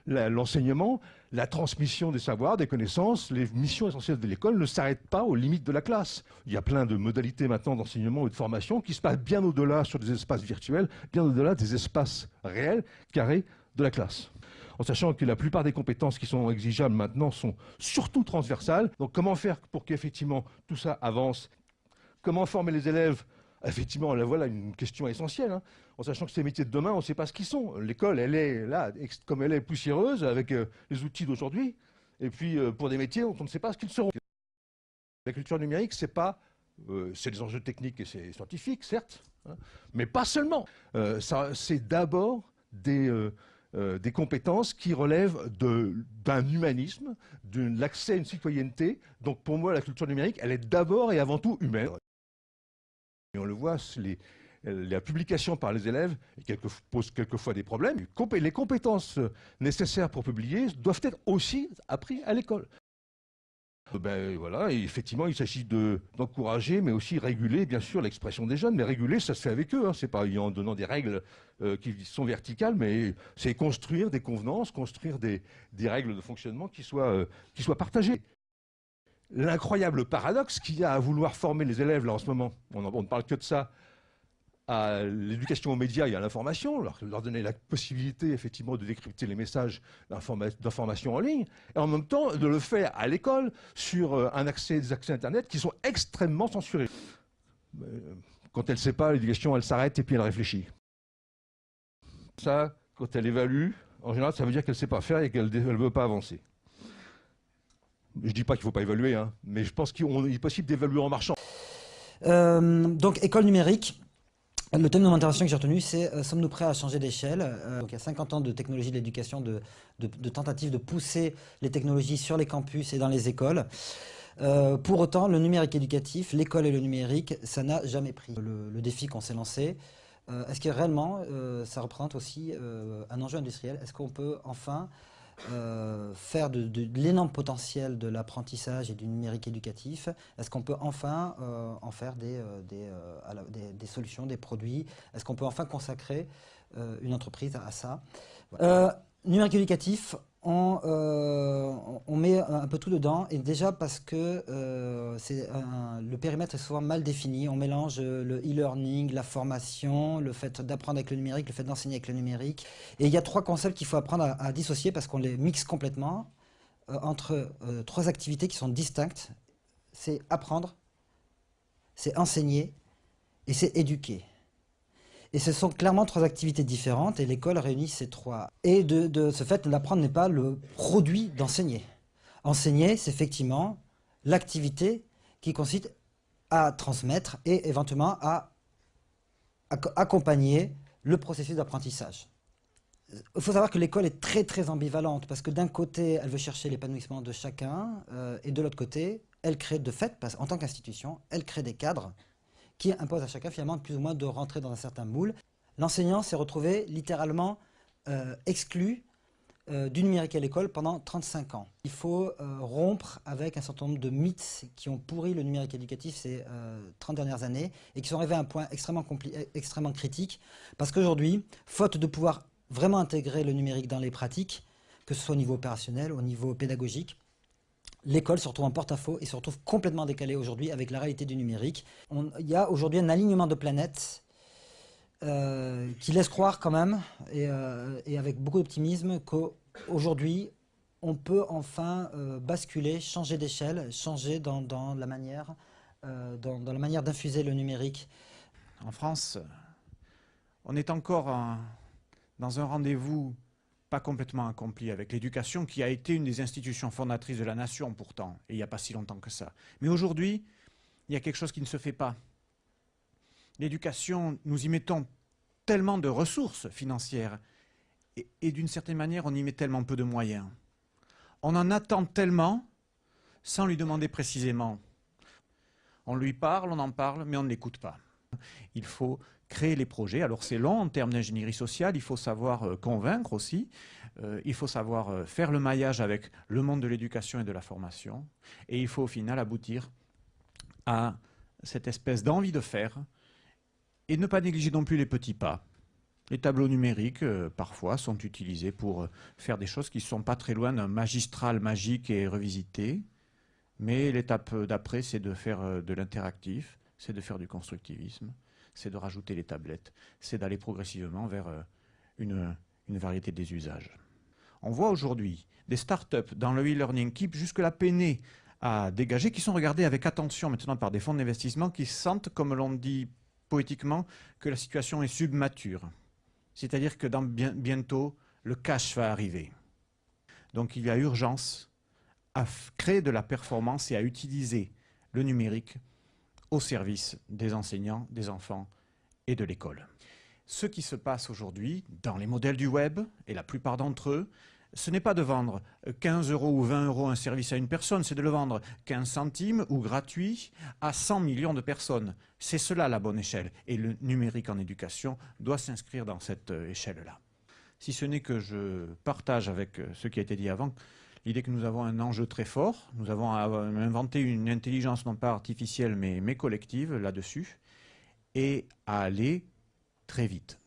l'enseignement, la transmission des savoirs, des connaissances, les missions essentielles de l'école ne s'arrêtent pas aux limites de la classe. Il y a plein de modalités maintenant d'enseignement et de formation qui se passent bien au-delà sur des espaces virtuels, bien au-delà des espaces réels, carrés de la classe. En sachant que la plupart des compétences qui sont exigeables maintenant sont surtout transversales. Donc comment faire pour qu'effectivement tout ça avance? Comment former les élèves? Effectivement, là, voilà une question essentielle, hein. En sachant que ces métiers de demain, on ne sait pas ce qu'ils sont. L'école, elle est là, comme elle est poussiéreuse, avec les outils d'aujourd'hui. Et puis, pour des métiers dont on ne sait pas ce qu'ils seront. La culture numérique, c'est pas... c'est des enjeux techniques et scientifiques, certes, hein, mais pas seulement. C'est d'abord des compétences qui relèvent d'un humanisme, de l'accès à une citoyenneté. Donc, pour moi, la culture numérique, elle est d'abord et avant tout humaine. Et on le voit, la publication par les élèves pose quelquefois des problèmes. Les compétences nécessaires pour publier doivent être aussi apprises à l'école. Ben voilà, et effectivement, il s'agit d'encourager, mais aussi réguler, bien sûr, l'expression des jeunes. Mais réguler, ça se fait avec eux. Hein. C'est pas en donnant des règles qui sont verticales, mais c'est construire des convenances, construire des règles de fonctionnement qui soient partagées. L'incroyable paradoxe qu'il y a à vouloir former les élèves, là, en ce moment, on ne parle que de ça, à l'éducation aux médias et à l'information, leur donner la possibilité, effectivement, de décrypter les messages d'information en ligne, et en même temps, de le faire à l'école sur des accès Internet qui sont extrêmement censurés. Quand elle ne sait pas, l'éducation, elle s'arrête et puis elle réfléchit. Ça, quand elle évalue, en général, ça veut dire qu'elle ne sait pas faire et qu'elle ne veut pas avancer. Je ne dis pas qu'il ne faut pas évaluer, hein, mais je pense qu'il est possible d'évaluer en marchant. Donc, école numérique. Le thème de mon intervention que j'ai retenu, c'est sommes-nous prêts à changer d'échelle? Donc, il y a 50 ans de technologie de l'éducation, de tentatives de pousser les technologies sur les campus et dans les écoles. Pour autant, le numérique éducatif, l'école et le numérique, ça n'a jamais pris. Le défi qu'on s'est lancé, est-ce que réellement, ça représente aussi un enjeu industriel? Est-ce qu'on peut enfin faire de l'énorme potentiel de l'apprentissage et du numérique éducatif? Est-ce qu'on peut enfin en faire des solutions, des produits? Est-ce qu'on peut enfin consacrer une entreprise à ça? Numérique éducatif, on met un peu tout dedans, et déjà parce que le périmètre est souvent mal défini. On mélange le e-learning, la formation, le fait d'apprendre avec le numérique, le fait d'enseigner avec le numérique. Et il y a trois concepts qu'il faut apprendre à dissocier parce qu'on les mixe complètement entre trois activités qui sont distinctes. C'est apprendre, c'est enseigner et c'est éduquer. Et ce sont clairement trois activités différentes et l'école réunit ces trois. Et de ce fait, l'apprendre n'est pas le produit d'enseigner. Enseigner, c'est effectivement l'activité qui consiste à transmettre et éventuellement à accompagner le processus d'apprentissage. Il faut savoir que l'école est très très ambivalente parce que d'un côté, elle veut chercher l'épanouissement de chacun et de l'autre côté, elle crée de fait, en tant qu'institution, elle crée des cadres qui impose à chacun finalement plus ou moins de rentrer dans un certain moule. L'enseignant s'est retrouvé littéralement exclu du numérique à l'école pendant 35 ans. Il faut rompre avec un certain nombre de mythes qui ont pourri le numérique éducatif ces 30 dernières années et qui sont arrivés à un point extrêmement critique parce qu'aujourd'hui, faute de pouvoir vraiment intégrer le numérique dans les pratiques, que ce soit au niveau opérationnel, au niveau pédagogique, l'école se retrouve en porte-à-faux et se retrouve complètement décalée aujourd'hui avec la réalité du numérique. Il y a aujourd'hui un alignement de planètes qui laisse croire quand même, et avec beaucoup d'optimisme, qu'aujourd'hui, on peut enfin basculer, changer d'échelle, changer dans la manière d'infuser le numérique. En France, on est encore dans un rendez-vous pas complètement accompli avec l'éducation, qui a été une des institutions fondatrices de la nation pourtant, et il n'y a pas si longtemps que ça. Mais aujourd'hui, il y a quelque chose qui ne se fait pas. L'éducation, nous y mettons tellement de ressources financières, et d'une certaine manière, on y met tellement peu de moyens. On en attend tellement, sans lui demander précisément. On lui parle, on en parle, mais on ne l'écoute pas. Il faut créer les projets. Alors c'est long en termes d'ingénierie sociale, il faut savoir convaincre aussi, il faut savoir faire le maillage avec le monde de l'éducation et de la formation, et il faut au final aboutir à cette espèce d'envie de faire, et ne pas négliger non plus les petits pas. Les tableaux numériques, parfois, sont utilisés pour faire des choses qui ne sont pas très loin d'un magistral magique et revisité. Mais l'étape d'après, c'est de faire de l'interactif, c'est de faire du constructivisme, c'est de rajouter les tablettes, c'est d'aller progressivement vers une variété des usages. On voit aujourd'hui des startups dans le e-learning qui jusque-là peinaient à dégager, qui sont regardées avec attention maintenant par des fonds d'investissement qui sentent, comme l'on dit poétiquement, que la situation est submature. C'est-à-dire que bientôt, le cash va arriver. Donc il y a urgence à créer de la performance et à utiliser le numérique au service des enseignants, des enfants et de l'école. Ce qui se passe aujourd'hui dans les modèles du web, et la plupart d'entre eux, ce n'est pas de vendre 15 € ou 20 € un service à une personne, c'est de le vendre 15 centimes ou gratuit à 100 millions de personnes. C'est cela la bonne échelle. Et le numérique en éducation doit s'inscrire dans cette échelle-là. Si ce n'est que je partage avec ce qui a été dit avant, l'idée que nous avons un enjeu très fort. Nous avons inventé une intelligence non pas artificielle mais collective là-dessus et à aller très vite.